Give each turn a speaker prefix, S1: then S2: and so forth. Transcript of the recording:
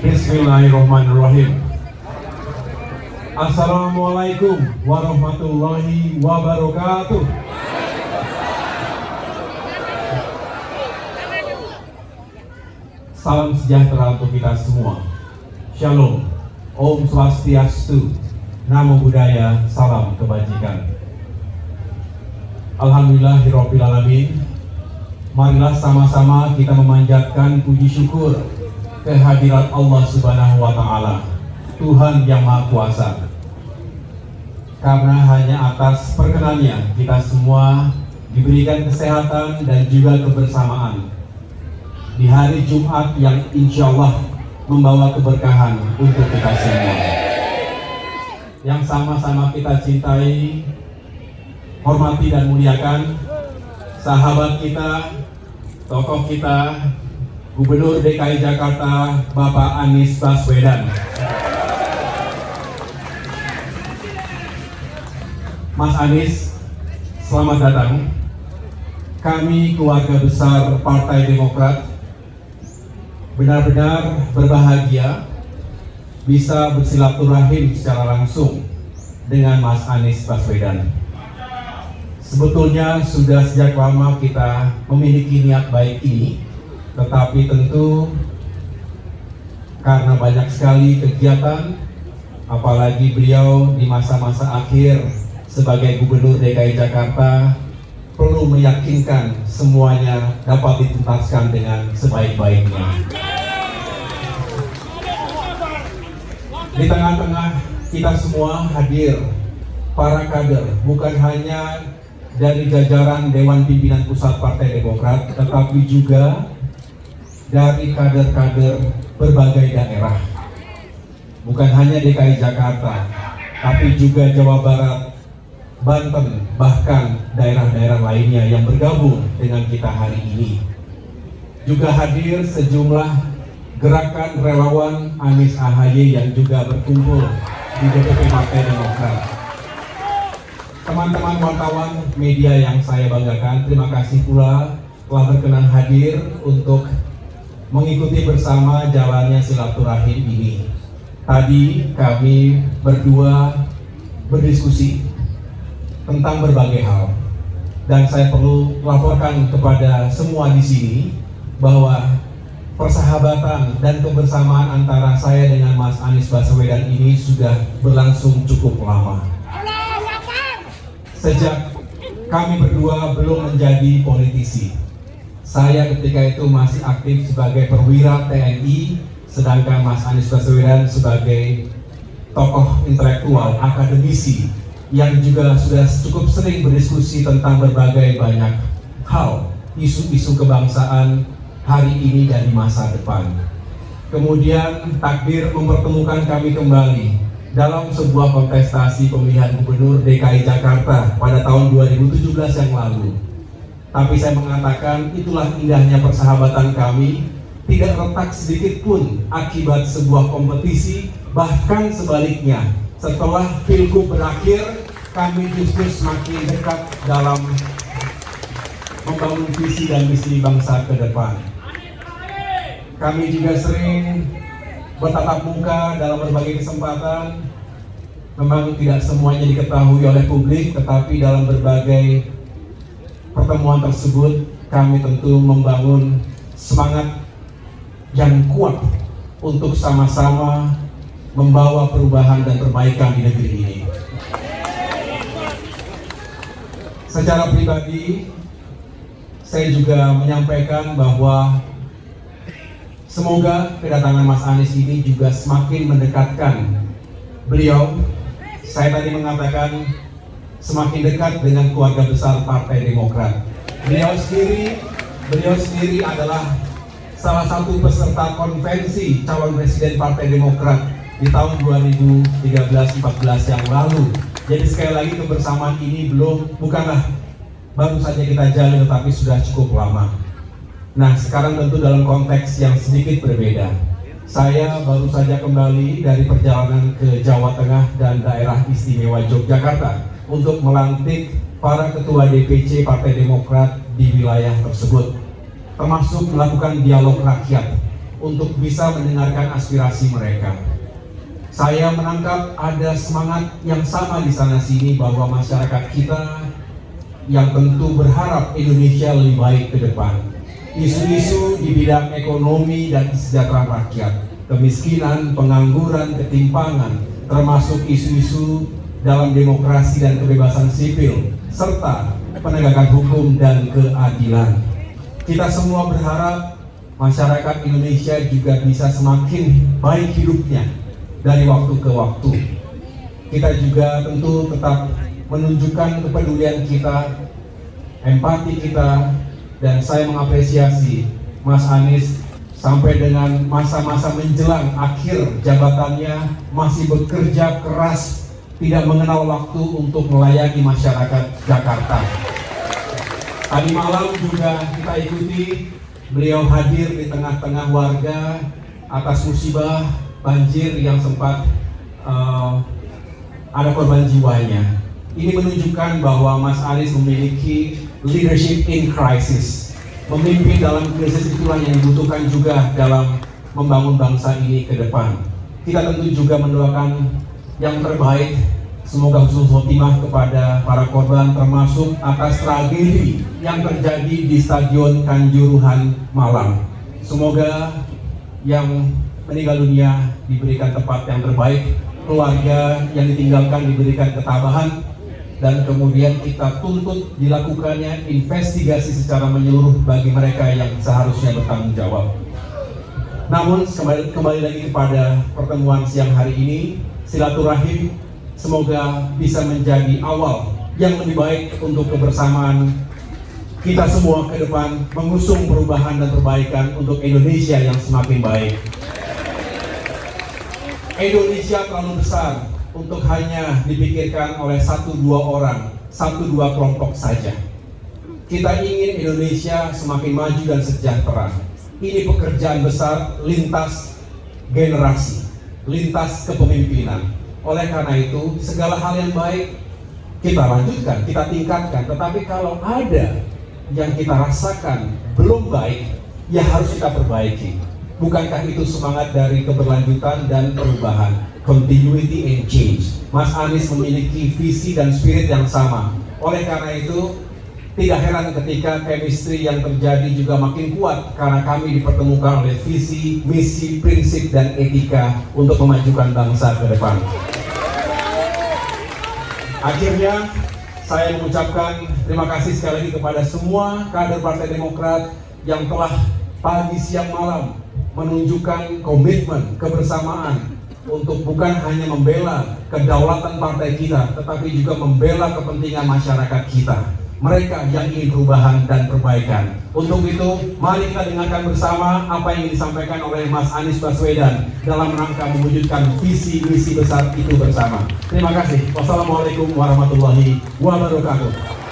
S1: Bismillahirrahmanirrahim. Assalamualaikum warahmatullahi wabarakatuh. Salam sejahtera untuk kita semua. Shalom, Om Swastiastu, Namo Buddhaya, salam kebajikan. Alhamdulillahirrahmanirrahim. Marilah sama-sama kita memanjatkan puji syukur kehadirat Allah Subhanahu wa Ta'ala, Tuhan yang Maha Kuasa. Karena hanya atas perkenannya kita semua diberikan kesehatan dan juga kebersamaan di hari Jumat yang insya Allah membawa keberkahan untuk kita semua. Yang sama-sama kita cintai, hormati dan muliakan sahabat kita, tokoh kita, Gubernur DKI Jakarta, Bapak Anies Baswedan. Mas Anies, selamat datang. Kami keluarga besar Partai Demokrat benar-benar berbahagia bisa bersilaturahim secara langsung dengan Mas Anies Baswedan. Sebetulnya sudah sejak lama kita memiliki niat baik ini, tetapi tentu karena banyak sekali kegiatan, apalagi beliau di masa-masa akhir sebagai Gubernur DKI Jakarta perlu meyakinkan semuanya dapat dituntaskan dengan sebaik-baiknya. Di tengah-tengah kita semua hadir para kader, bukan hanya dari jajaran Dewan Pimpinan Pusat Partai Demokrat, tetapi juga dari kader-kader berbagai daerah. Bukan hanya DKI Jakarta, tapi juga Jawa Barat, Banten, bahkan daerah-daerah lainnya yang bergabung dengan kita hari ini. Juga hadir sejumlah gerakan relawan Anies AHY yang juga berkumpul di DPP Partai Demokrat. Teman-teman wartawan media yang saya banggakan, terima kasih pula telah berkenan hadir untuk mengikuti bersama jalannya silaturahim ini. Tadi kami berdua berdiskusi tentang berbagai hal, dan saya perlu laporkan kepada semua di sini bahwa persahabatan dan kebersamaan antara saya dengan Mas Anies Baswedan ini sudah berlangsung cukup lama. Sejak kami berdua belum menjadi politisi, saya ketika itu masih aktif sebagai perwira TNI, sedangkan Mas Anies Baswedan sebagai tokoh intelektual, akademisi, yang juga sudah cukup sering berdiskusi tentang berbagai banyak hal, isu-isu kebangsaan hari ini dan di masa depan. Kemudian takdir mempertemukan kami kembali dalam sebuah kontestasi pemilihan Gubernur DKI Jakarta pada tahun 2017 yang lalu. Tapi saya mengatakan itulah indahnya persahabatan kami, tidak retak sedikit pun akibat sebuah kompetisi, bahkan sebaliknya. Setelah Pilgub berakhir, kami justru semakin dekat dalam membangun visi dan misi bangsa ke depan. Kami juga sering bertatap muka dalam berbagai kesempatan. Memang tidak semuanya diketahui oleh publik, tetapi dalam berbagai pertemuan tersebut kami tentu membangun semangat yang kuat untuk sama-sama membawa perubahan dan perbaikan di negeri ini. Secara pribadi, saya juga menyampaikan bahwa semoga kedatangan Mas Anies ini juga semakin mendekatkan beliau. Saya tadi mengatakan semakin dekat dengan keluarga besar Partai Demokrat. Beliau sendiri adalah salah satu peserta konvensi calon presiden Partai Demokrat di tahun 2013-14 yang lalu. Jadi sekali lagi kebersamaan ini bukanlah baru saja kita jalin, tetapi sudah cukup lama. Nah, sekarang tentu dalam konteks yang sedikit berbeda. Saya baru saja kembali dari perjalanan ke Jawa Tengah dan daerah istimewa Yogyakarta untuk melantik para ketua DPC Partai Demokrat di wilayah tersebut, termasuk melakukan dialog rakyat untuk bisa mendengarkan aspirasi mereka. Saya menangkap ada semangat yang sama di sana-sini bahwa masyarakat kita yang tentu berharap Indonesia lebih baik ke depan. Isu-isu di bidang ekonomi dan kesejahteraan rakyat, kemiskinan, pengangguran, ketimpangan, termasuk isu-isu dalam demokrasi dan kebebasan sipil, serta penegakan hukum dan keadilan. Kita semua berharap masyarakat Indonesia juga bisa semakin baik hidupnya dari waktu ke waktu. Kita juga tentu tetap menunjukkan kepedulian kita, empati kita, dan saya mengapresiasi Mas Anies sampai dengan masa-masa menjelang akhir jabatannya masih bekerja keras, tidak mengenal waktu untuk melayani masyarakat Jakarta. Tadi malam juga kita ikuti beliau hadir di tengah-tengah warga atas musibah banjir yang sempat ada korban jiwanya. Ini menunjukkan bahwa Mas Anies memiliki leadership in crisis. Memimpin dalam krisis itulah yang dibutuhkan juga dalam membangun bangsa ini ke depan. Kita tentu juga mendoakan yang terbaik, semoga husnul khotimah kepada para korban, termasuk atas tragedi yang terjadi di Stadion Kanjuruhan Malang. Semoga yang meninggal dunia diberikan tempat yang terbaik, keluarga yang ditinggalkan diberikan ketabahan, dan kemudian kita tuntut dilakukannya investigasi secara menyeluruh bagi mereka yang seharusnya bertanggung jawab. Namun kembali lagi kepada pertemuan siang hari ini, silaturahim semoga bisa menjadi awal yang lebih baik untuk kebersamaan kita semua ke depan, mengusung perubahan dan perbaikan untuk Indonesia yang semakin baik. Indonesia terlalu besar untuk hanya dipikirkan oleh 1-2 orang, 1-2 kelompok saja. Kita ingin Indonesia semakin maju dan sejahtera. Ini pekerjaan besar lintas generasi, lintas kepemimpinan. Oleh karena itu, segala hal yang baik kita lanjutkan, kita tingkatkan. Tetapi kalau ada yang kita rasakan belum baik, ya harus kita perbaiki. Bukankah itu semangat dari keberlanjutan dan perubahan, continuity and change? Mas Anies memiliki visi dan spirit yang sama. Oleh karena itu, tidak heran ketika chemistry yang terjadi juga makin kuat karena kami dipertemukan oleh visi, misi, prinsip, dan etika untuk memajukan bangsa ke depan. Akhirnya, saya mengucapkan terima kasih sekali lagi kepada semua kader Partai Demokrat yang telah pagi, siang, malam menunjukkan komitmen, kebersamaan untuk bukan hanya membela kedaulatan partai kita, tetapi juga membela kepentingan masyarakat kita, mereka yang ingin perubahan dan perbaikan. Untuk itu, mari kita dengarkan bersama apa yang disampaikan oleh Mas Anies Baswedan dalam rangka mewujudkan visi misi besar itu bersama. Terima kasih. Wassalamualaikum warahmatullahi wabarakatuh.